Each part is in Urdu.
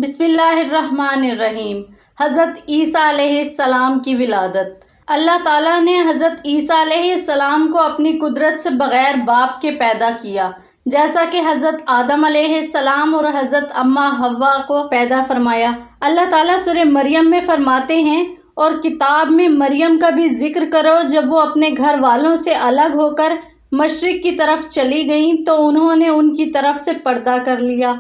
بسم اللہ الرحمن الرحیم۔ حضرت عیسیٰ علیہ السلام کی ولادت۔ اللہ تعالیٰ نے حضرت عیسیٰ علیہ السلام کو اپنی قدرت سے بغیر باپ کے پیدا کیا، جیسا کہ حضرت آدم علیہ السلام اور حضرت اماں حوا کو پیدا فرمایا۔ اللہ تعالیٰ سورہ مریم میں فرماتے ہیں، اور کتاب میں مریم کا بھی ذکر کرو جب وہ اپنے گھر والوں سے الگ ہو کر مشرق کی طرف چلی گئیں تو انہوں نے ان کی طرف سے پردہ کر لیا۔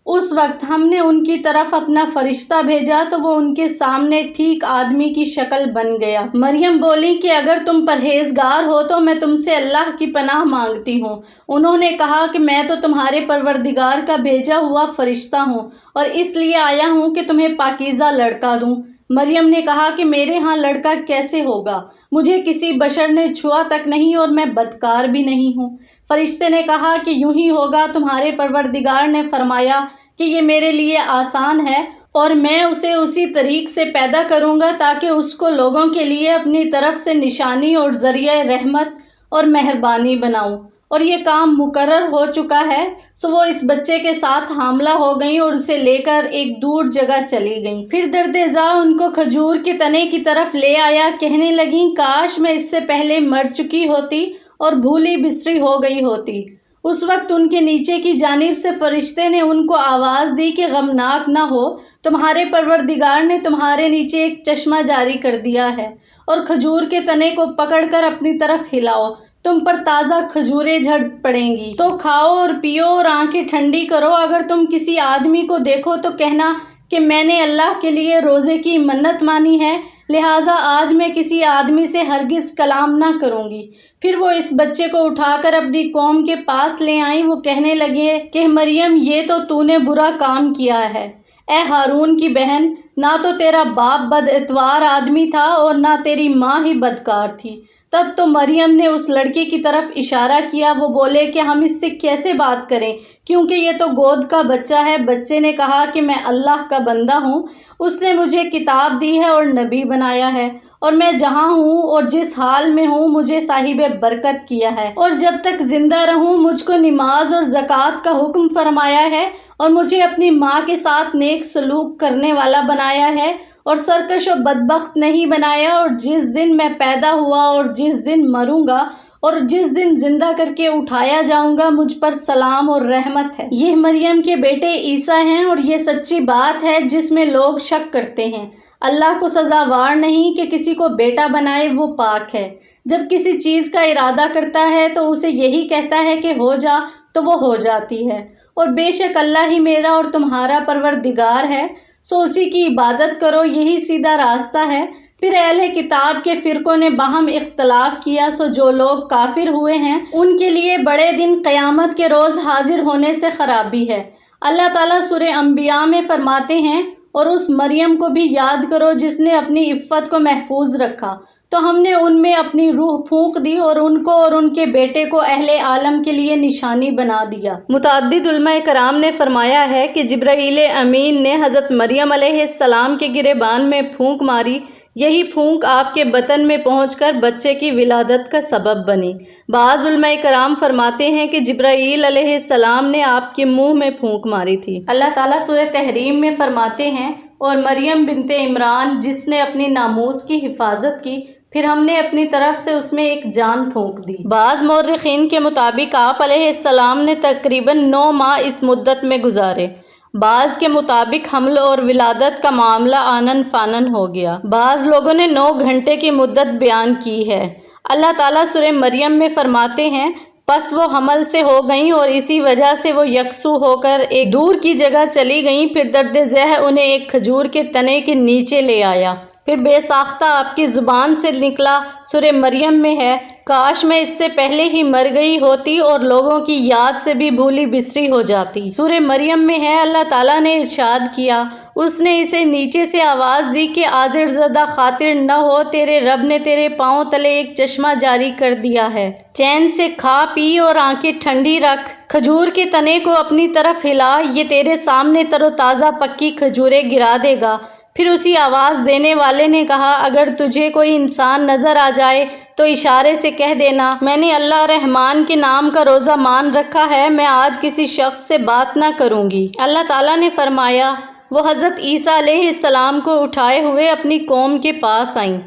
اس وقت ہم نے ان کی طرف اپنا فرشتہ بھیجا تو وہ ان کے سامنے ٹھیک آدمی کی شکل بن گیا۔ مریم بولی کہ اگر تم پرہیزگار ہو تو میں تم سے اللہ کی پناہ مانگتی ہوں۔ انہوں نے کہا کہ میں تو تمہارے پروردگار کا بھیجا ہوا فرشتہ ہوں اور اس لیے آیا ہوں کہ تمہیں پاکیزہ لڑکا دوں۔ مریم نے کہا کہ میرے ہاں لڑکا کیسے ہوگا؟ مجھے کسی بشر نے چھوا تک نہیں اور میں بدکار بھی نہیں ہوں۔ فرشتے نے کہا کہ یوں ہی ہوگا، تمہارے پروردگار نے فرمایا کہ یہ میرے لیے آسان ہے اور میں اسے اسی طریق سے پیدا کروں گا تاکہ اس کو لوگوں کے لیے اپنی طرف سے نشانی اور ذریعہ رحمت اور مہربانی بناؤں، اور یہ کام مقرر ہو چکا ہے۔ سو وہ اس بچے کے ساتھ حاملہ ہو گئیں اور اسے لے کر ایک دور جگہ چلی گئیں۔ پھر درد ذا ان کو کھجور کے تنے کی طرف لے آیا، کہنے لگیں کاش میں اس سے پہلے مر چکی ہوتی اور بھولی بسری ہو گئی ہوتی۔ اس وقت ان کے نیچے کی جانب سے فرشتے نے ان کو آواز دی کہ غمناک نہ ہو، تمہارے پروردگار نے تمہارے نیچے ایک چشمہ جاری کر دیا ہے، اور کھجور کے تنے کو پکڑ کر اپنی طرف ہلاؤ، تم پر تازہ کھجوریں جھڑ پڑیں گی، تو کھاؤ اور پیو اور آنکھیں ٹھنڈی کرو۔ اگر تم کسی آدمی کو دیکھو تو کہنا کہ میں نے اللہ کے لیے روزے کی منت مانی ہے، لہٰذا آج میں کسی آدمی سے ہرگز کلام نہ کروں گی۔ پھر وہ اس بچے کو اٹھا کر اپنی قوم کے پاس لے آئیں۔ وہ کہنے لگے کہ مریم، یہ تو نے برا کام کیا ہے۔ اے ہارون کی بہن، نہ تو تیرا باپ بد اتوار آدمی تھا اور نہ تیری ماں ہی بدکار تھی۔ تب تو مریم نے اس لڑکے کی طرف اشارہ کیا۔ وہ بولے کہ ہم اس سے کیسے بات کریں، کیونکہ یہ تو گود کا بچہ ہے۔ بچے نے کہا کہ میں اللہ کا بندہ ہوں، اس نے مجھے کتاب دی ہے اور نبی بنایا ہے، اور میں جہاں ہوں اور جس حال میں ہوں مجھے صاحب برکت کیا ہے، اور جب تک زندہ رہوں مجھ کو نماز اور زکوٰۃ کا حکم فرمایا ہے، اور مجھے اپنی ماں کے ساتھ نیک سلوک کرنے والا بنایا ہے، اور سرکش و بدبخت نہیں بنایا۔ اور جس دن میں پیدا ہوا اور جس دن مروں گا اور جس دن زندہ کر کے اٹھایا جاؤں گا، مجھ پر سلام اور رحمت ہے۔ یہ مریم کے بیٹے عیسیٰ ہیں، اور یہ سچی بات ہے جس میں لوگ شک کرتے ہیں۔ اللہ کو سزاوار نہیں کہ کسی کو بیٹا بنائے، وہ پاک ہے۔ جب کسی چیز کا ارادہ کرتا ہے تو اسے یہی کہتا ہے کہ ہو جا، تو وہ ہو جاتی ہے۔ اور بے شک اللہ ہی میرا اور تمہارا پروردگار ہے، سو اسی کی عبادت کرو، یہی سیدھا راستہ ہے۔ پھر اہل کتاب کے فرقوں نے باہم اختلاف کیا، سو جو لوگ کافر ہوئے ہیں ان کے لیے بڑے دن قیامت کے روز حاضر ہونے سے خرابی ہے۔ اللہ تعالیٰ سورہ انبیاء میں فرماتے ہیں، اور اس مریم کو بھی یاد کرو جس نے اپنی عفت کو محفوظ رکھا، تو ہم نے ان میں اپنی روح پھونک دی اور ان کو اور ان کے بیٹے کو اہل عالم کے لیے نشانی بنا دیا۔ متعدد علماء کرام نے فرمایا ہے کہ جبرائیل امین نے حضرت مریم علیہ السلام کے گریبان میں پھونک ماری، یہی پھونک آپ کے بطن میں پہنچ کر بچے کی ولادت کا سبب بنی۔ بعض علماء کرام فرماتے ہیں کہ جبرائیل علیہ السلام نے آپ کے منہ میں پھونک ماری تھی۔ اللہ تعالیٰ سورہ تحریم میں فرماتے ہیں، اور مریم بنت عمران جس نے اپنی ناموس کی حفاظت کی، پھر ہم نے اپنی طرف سے اس میں ایک جان پھونک دی۔ بعض مورخین کے مطابق آپ علیہ السلام نے تقریباً 9 ماہ اس مدت میں گزارے۔ بعض کے مطابق حمل اور ولادت کا معاملہ آنن فانن ہو گیا۔ بعض لوگوں نے 9 گھنٹے کی مدت بیان کی ہے۔ اللہ تعالیٰ سورہ مریم میں فرماتے ہیں، پس وہ حمل سے ہو گئیں اور اسی وجہ سے وہ یکسو ہو کر ایک دور کی جگہ چلی گئیں۔ پھر درد ذہ انہیں ایک کھجور کے تنے کے نیچے لے آیا، پھر بے ساختہ آپ کی زبان سے نکلا۔ سورہ مریم میں ہے، کاش میں اس سے پہلے ہی مر گئی ہوتی اور لوگوں کی یاد سے بھی بھولی بسری ہو جاتی۔ سورہ مریم میں ہے، اللہ تعالیٰ نے ارشاد کیا، اس نے اسے نیچے سے آواز دی کہ آزر زدہ خاطر نہ ہو، تیرے رب نے تیرے پاؤں تلے ایک چشمہ جاری کر دیا ہے، چین سے کھا پی اور آنکھیں ٹھنڈی رکھ، کھجور کے تنے کو اپنی طرف ہلا، یہ تیرے سامنے تر و تازہ پکی کھجوریں گرا دے گا۔ پھر اسی آواز دینے والے نے کہا، اگر تجھے کوئی انسان نظر آ جائے تو اشارے سے کہہ دینا، میں نے اللہ رحمان کے نام کا روزہ مان رکھا ہے، میں آج کسی شخص سے بات نہ کروں گی۔ اللہ تعالیٰ نے فرمایا، وہ حضرت عیسیٰ علیہ السلام کو اٹھائے ہوئے اپنی قوم کے پاس آئیں۔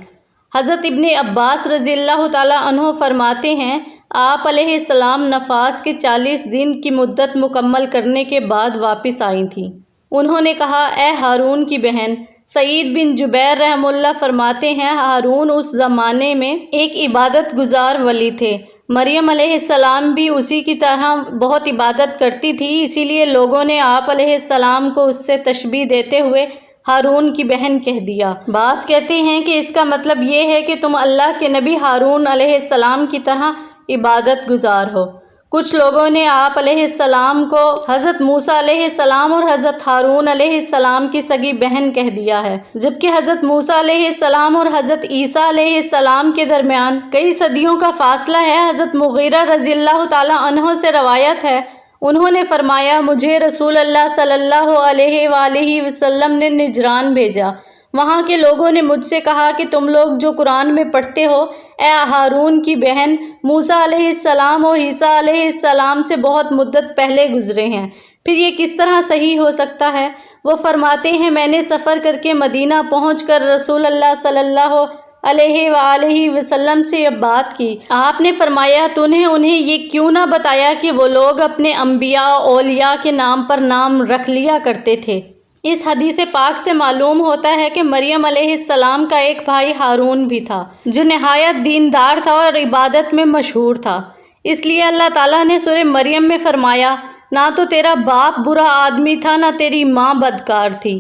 حضرت ابن عباس رضی اللہ تعالیٰ عنہ فرماتے ہیں آپ علیہ السلام نفاس کے 40 دن کی مدت مکمل کرنے کے بعد واپس آئی تھیں۔ انہوں نے کہا اے ہارون کی بہن، سعید بن جبیر رحمہ اللہ فرماتے ہیں ہارون اس زمانے میں ایک عبادت گزار ولی تھے۔ مریم علیہ السلام بھی اسی کی طرح بہت عبادت کرتی تھی، اسی لیے لوگوں نے آپ علیہ السلام کو اس سے تشبیہ دیتے ہوئے ہارون کی بہن کہہ دیا۔ بعض کہتے ہیں کہ اس کا مطلب یہ ہے کہ تم اللہ کے نبی ہارون علیہ السلام کی طرح عبادت گزار ہو۔ کچھ لوگوں نے آپ علیہ السلام کو حضرت موسیٰ علیہ السلام اور حضرت ہارون علیہ السلام کی سگی بہن کہہ دیا ہے، جبکہ حضرت موسیٰ علیہ السلام اور حضرت عیسیٰ علیہ السلام کے درمیان کئی صدیوں کا فاصلہ ہے۔ حضرت مغیرہ رضی اللہ تعالیٰ عنہ سے روایت ہے، انہوں نے فرمایا مجھے رسول اللہ صلی اللہ علیہ وآلہ وسلم نے نجران بھیجا۔ وہاں کے لوگوں نے مجھ سے کہا کہ تم لوگ جو قرآن میں پڑھتے ہو اے ہارون کی بہن، موسیٰ علیہ السلام اور عیسیٰ علیہ السلام سے بہت مدت پہلے گزرے ہیں، پھر یہ کس طرح صحیح ہو سکتا ہے؟ وہ فرماتے ہیں میں نے سفر کر کے مدینہ پہنچ کر رسول اللہ صلی اللہ علیہ وآلہ وسلم سے یہ بات کی۔ آپ نے فرمایا تو نے انہیں یہ کیوں نہ بتایا کہ وہ لوگ اپنے انبیاء اولیاء کے نام پر نام رکھ لیا کرتے تھے۔ اس حدیث پاک سے معلوم ہوتا ہے کہ مریم علیہ السلام کا ایک بھائی ہارون بھی تھا جو نہایت دیندار تھا اور عبادت میں مشہور تھا۔ اس لیے اللہ تعالیٰ نے سورہ مریم میں فرمایا نہ تو تیرا باپ برا آدمی تھا نہ تیری ماں بدکار تھی۔